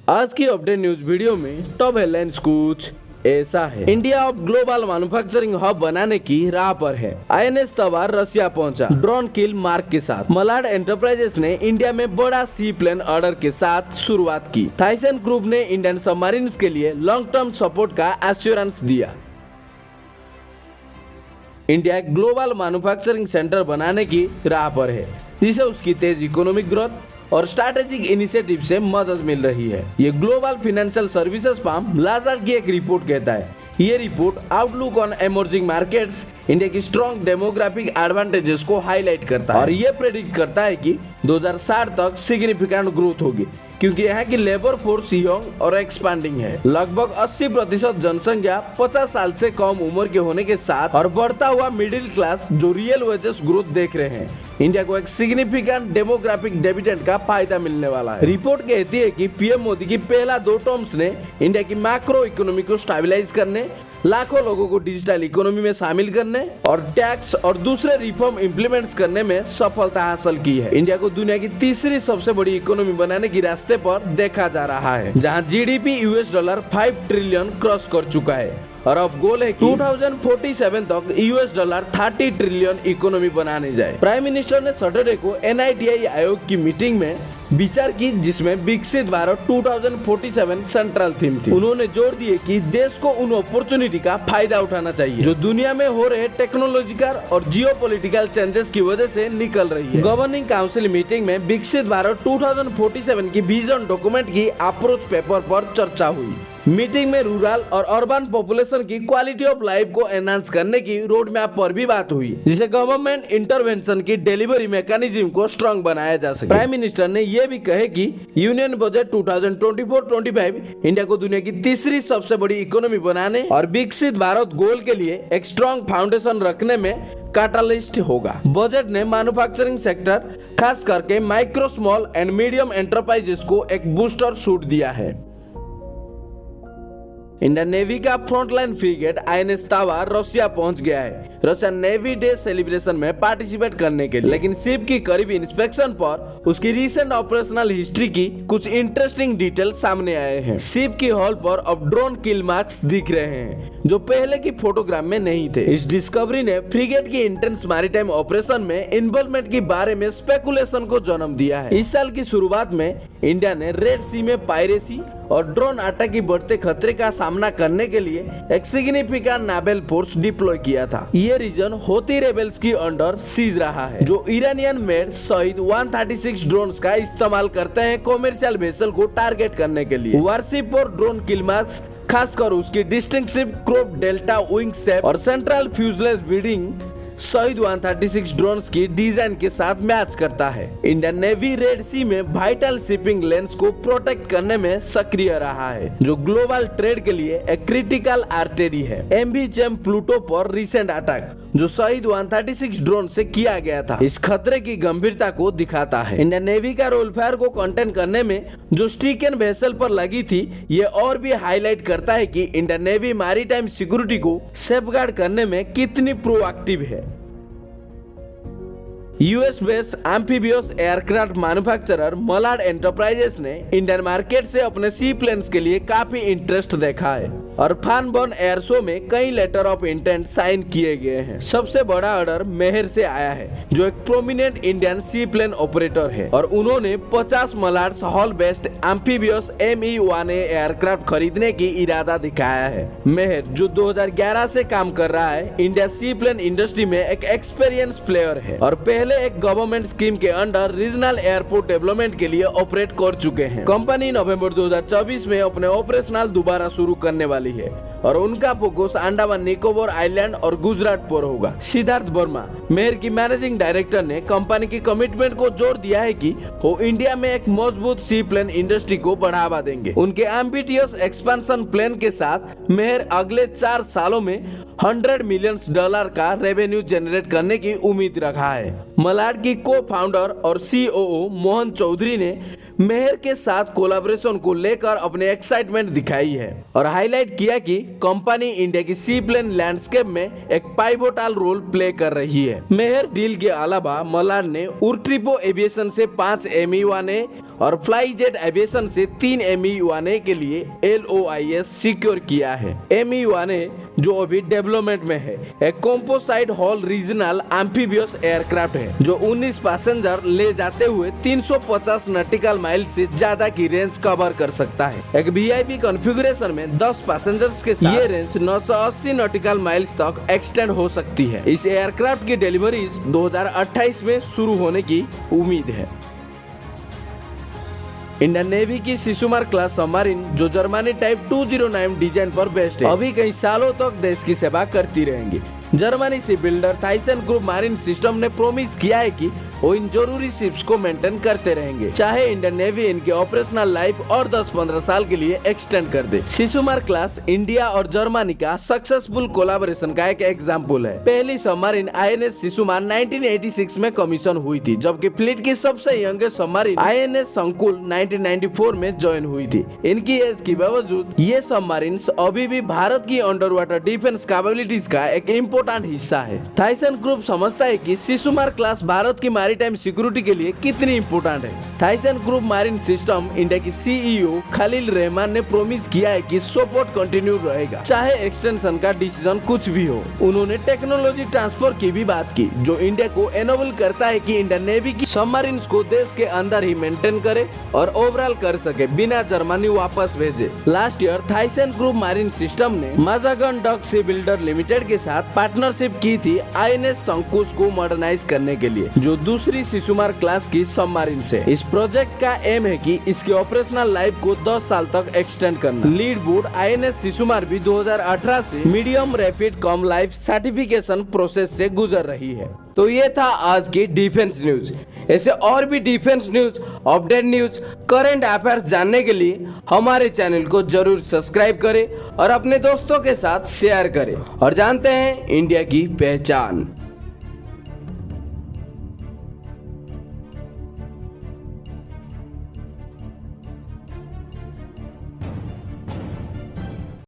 आज की update news video में टॉप हेडलाइंस कुछ ऐसा है। इंडिया अब ग्लोबल मैन्युफैक्चरिंग हब बनाने की राह पर है। आईएनएस तवार रसिया पहुंचा ड्रोन किल मार्क के साथ। मलाड एंटरप्राइजेस ने इंडिया में बड़ा सी प्लेन ऑर्डर के साथ शुरुआत की। थाइसन ग्रुप ने इंडियन सबमरीन्स के लिए लॉन्ग टर्म सपोर्ट का एश्योरेंस दिया। इंडिया एक ग्लोबल मैन्युफैक्चरिंग सेंटर बनाने की राह पर है, जिसे उसकी तेज इकोनॉमिक ग्रोथ और स्ट्रैटेजिक इनिशिएटिव से मदद मिल रही है। ये ग्लोबल फाइनेंशियल सर्विसेज फर्म लाजर की एक रिपोर्ट कहता है। ये report outlook on emerging markets India की स्ट्रॉन्ग डेमोग्राफिक एडवांटेजेस को हाईलाइट करता है और ये प्रेडिक्ट करता है कि 2060 तक सिग्निफिकेंट ग्रोथ होगी, क्योंकि यहाँ की लेबर फोर्स यंग और एक्सपांडिंग है। लगभग 80% जनसंख्या 50 साल से कम उम्र के होने के साथ और बढ़ता हुआ मिडिल क्लास जो रियल वेजेस ग्रोथ देख रहे हैं। इंडिया को एक सिग्निफिकेंट डेमोग्राफिक डिविडेंड का फायदा मिलने वाला है। रिपोर्ट कहती है कि पीएम मोदी की पहला 2 टर्म्स ने इंडिया की मैक्रो इकोनॉमी को स्टेबलाइज करने, लाखों लोगों को डिजिटल इकोनॉमी में शामिल करने और टैक्स और दूसरे रिफॉर्म इम्प्लीमेंट्स करने में सफलता हासिल की है। इंडिया को दुनिया की तीसरी सबसे बड़ी इकोनॉमी बनाने की रास्ते पर देखा जा रहा है, जहां जीडीपी $5 ट्रिलियन क्रॉस कर चुका है और अब गोल है कि 2047 तक $30 ट्रिलियन इकोनॉमी बनाने जाए। प्राइम मिनिस्टर ने सैटरडे को NITI आयोग की मीटिंग में विचार की, जिसमें विकसित भारत 2047 सेंट्रल थीम थी। उन्होंने जोर दिए कि देश को उन अपॉर्चुनिटी का फायदा उठाना चाहिए जो दुनिया में हो रहे टेक्नोलॉजिकल और जियोपॉलिटिकल चेंजेस की वजह से निकल रही है। गवर्निंग काउंसिल मीटिंग में विकसित भारत 2047 की विजन डॉक्यूमेंट की अप्रोच पेपर पर चर्चा हुई। मीटिंग में रूरल और अर्बन पॉपुलेशन की क्वालिटी ऑफ लाइफ को एनहांस करने की रोड मैप पर भी बात हुई, जिसे गवर्नमेंट इंटरवेंशन की डिलीवरी मैकेनिज्म को स्ट्रांग बनाया जा सके। प्राइम मिनिस्टर ने यह भी कहे कि यूनियन बजट 2024-25 इंडिया को दुनिया की तीसरी सबसे बड़ी इकोनॉमी बनाने और विकसित भारत गोल के लिए एक स्ट्रांग फाउंडेशन रखने में कैटलिस्ट होगा। बजट ने मैन्युफैक्चरिंग सेक्टर, खास करके micro, small and medium enterprises को एक बूस्टर शूट दिया है। इंडियन नेवी का फ्रंटलाइन फ्रिगेट आईएनएस तवार रसिया पहुंच गया है रशियन नेवी डे सेलिब्रेशन में पार्टिसिपेट करने के लिए, लेकिन शिप की करीबी इंस्पेक्शन पर उसकी रिसेंट ऑपरेशनल हिस्ट्री की कुछ इंटरेस्टिंग डिटेल सामने आए हैं। शिप की हॉल पर अब ड्रोन किल मार्क्स दिख रहे हैं, जो पहले की फोटोग्राफ में नहीं थे। इस डिस्कवरी ने फ्रिगेट की इंटेंस मैरीटाइम ऑपरेशन में इन्वॉल्वमेंट के बारे में स्पेकुलेशन को जन्म दिया है। इस साल की शुरुआत में इंडिया ने रेड सी में पायरेसी और ड्रोन अटैक की बढ़ते खतरे का सामना करने के लिए एक सिग्निफिकेंट नावेल फोर्स डिप्लॉय किया था। ये रीजन हौती रेबेल्स की अंडर सीज रहा है, जो ईरानियन मेड शहीद 136 ड्रोन्स का इस्तेमाल करते हैं कॉमर्शियल वेसल को टारगेट करने के लिए। वारशिप और ड्रोन किल मार्क्स खासकर उसकी distinctive crop delta wing shape और सेंट्रल फ्यूजलेज बिल्डिंग शहीद 136 ड्रोन्स की डिजाइन के साथ मैच करता है। इंडियन नेवी रेड सी में वाइटल शिपिंग लेन्स को प्रोटेक्ट करने में सक्रिय रहा है, जो ग्लोबल ट्रेड के लिए एक क्रिटिकल आर्टरी है। MV चैम प्लूटो पर रिसेंट अटैक जो शहीद 136 ड्रोन से किया गया था, इस खतरे की गंभीरता को दिखाता है। इंडियन नेवी का रोल फायर को कंटेन करने में जो स्टिकन वेसल पर लगी थी, ये और भी हाईलाइट करता है कि इंडियन नेवी मैरीटाइम सिक्योरिटी को सेफगार्ड करने में कितनी प्रोएक्टिव है। US based amphibious aircraft manufacturer Malad enterprises ने इंडियन मार्केट से अपने सी प्लेन्स के लिए काफी इंटरेस्ट देखा है और फानबर्न एयर शो में कई लेटर ऑफ इंटेंट साइन किए गए हैं। सबसे बड़ा ऑर्डर मेहर से आया है, जो एक prominent Indian seaplane operator है और उन्होंने 50 मलाड्स hull based amphibious ME-1A aircraft खरीदने की इरादा दिखाया है। मेहर, जो 2011 से काम कर रहा है, इंडिया सी प्लेन इंडस्ट्री में एक एक्सपीरियंस प्लेयर है और पहले एक गवर्नमेंट स्कीम के अंडर रीजनल एयरपोर्ट डेवलपमेंट के लिए ऑपरेट कर चुके हैं। कंपनी नवंबर 2024 में अपने ऑपरेशनल दोबारा शुरू करने वाली है और उनका फोकस अंडमान निकोबार आइलैंड और गुजरात पर होगा। सिद्धार्थ वर्मा, मेयर की मैनेजिंग डायरेक्टर, ने कंपनी की कमिटमेंट को जोर दिया है कि वो इंडिया में एक मजबूत सी प्लेन इंडस्ट्री को बढ़ावा देंगे। उनके एम्बिटियस एक्सपेंशन प्लान के साथ मेयर अगले 4 सालों में $100 मिलियन का रेवेन्यू जनरेट करने की उम्मीद रखा है। मलाड की को फाउंडर और COO मोहन चौधरी ने मेहर के साथ कोलैबोरेशन को लेकर अपने एक्साइटमेंट दिखाई है और हाईलाइट किया कि कंपनी इंडिया की सी प्लेन लैंडस्केप में एक पाइवोटल रोल प्ले कर रही है। मेहर डील के अलावा मलाड ने उर्ट्रिपो एविएशन से 5 MEA और फ्लाईजेट एविएशन से 3 MEA के लिए LOIS सिक्योर किया है। MEA जो अभी डेवलपमेंट में है एक कॉम्पोसाइट हॉल रीजनल एम्फीबियस एयरक्राफ्ट है जो 19 पैसेंजर ले जाते हुए 350 नॉटिकल माइल से ज्यादा की रेंज कवर कर सकता है। एक VIP कॉन्फ़िगरेशन में 10 पैसेंजर्स के साथ ये रेंज 980 नॉटिकल माइल्स तक एक्सटेंड हो सकती है। इस एयरक्राफ्ट की डिलीवरी 2028 में शुरू होने की उम्मीद है। इंडियन नेवी की शिशुमार क्लास सबमरीन जो जर्मनी टाइप 209 डिजाइन पर बेस्ड है अभी कई सालों तक देश की सेवा करती रहेंगी। Germany ship builder Thyssen group Marin system ने प्रोमिस किया है कि वो इन जरूरी शिप्स को मेंटेन करते रहेंगे चाहे इंडियन नेवी इनके ऑपरेशनल लाइफ और 10-15 साल के लिए एक्सटेंड कर दे। शिशुमार क्लास इंडिया और जर्मनी का सक्सेसफुल कोलैबोरेशन का एक एग्जांपल है। पहली सबमरीन INS शिशुमार 1986 में कमीशन हुई थी जबकि फ्लीट की सबसे यंगेस्ट सबमरीन INS संकुल 1994 में ज्वाइन हुई थी। इनकी एज के बावजूद ये सबमरीन अभी भी भारत की अंडर वाटर डिफेंस कैपेबिलिटीज का एक इम्पोर्टेंट हिस्सा है। थाइसन ग्रुप समझता है कि शिशुमार क्लास भारत की मैरीटाइम सिक्योरिटी के लिए कितनी इम्पोर्टेंट है। Thyssen group Marin system India की CEO खलील रहमान ने प्रोमिस किया है कि सपोर्ट कंटिन्यू रहेगा चाहे एक्सटेंशन का डिसीजन कुछ भी हो। उन्होंने टेक्नोलॉजी ट्रांसफर की भी बात की जो इंडिया को एनेबल करता है कि इंडियन नेवी की सबमरीन को देश के अंदर ही मेंटेन करे और ओवरऑल कर सके बिना जर्मनी वापस भेजे। Last year Thyssen group Marin system ने माजागन डक सी बिल्डर लिमिटेड के साथ पार्टनरशिप की थी INS शंकुश को मॉडर्नाइज करने के लिए जो दूसरी शिशुमार क्लास की सबमरीन से। इस प्रोजेक्ट का एम है कि इसके ऑपरेशनल लाइफ को 10 साल तक एक्सटेंड करना। लीड बोर्ड INS शिशुमार भी 2018 से मीडियम रैपिड कम लाइफ सर्टिफिकेशन प्रोसेस से गुजर रही है। तो ये था आज की डिफेंस न्यूज। ऐसे और भी defence news, update news, current affairs जानने के लिए हमारे चैनल को जरूर सब्सक्राइब करें और अपने दोस्तों के साथ शेयर करें और जानते हैं इंडिया की पहचान।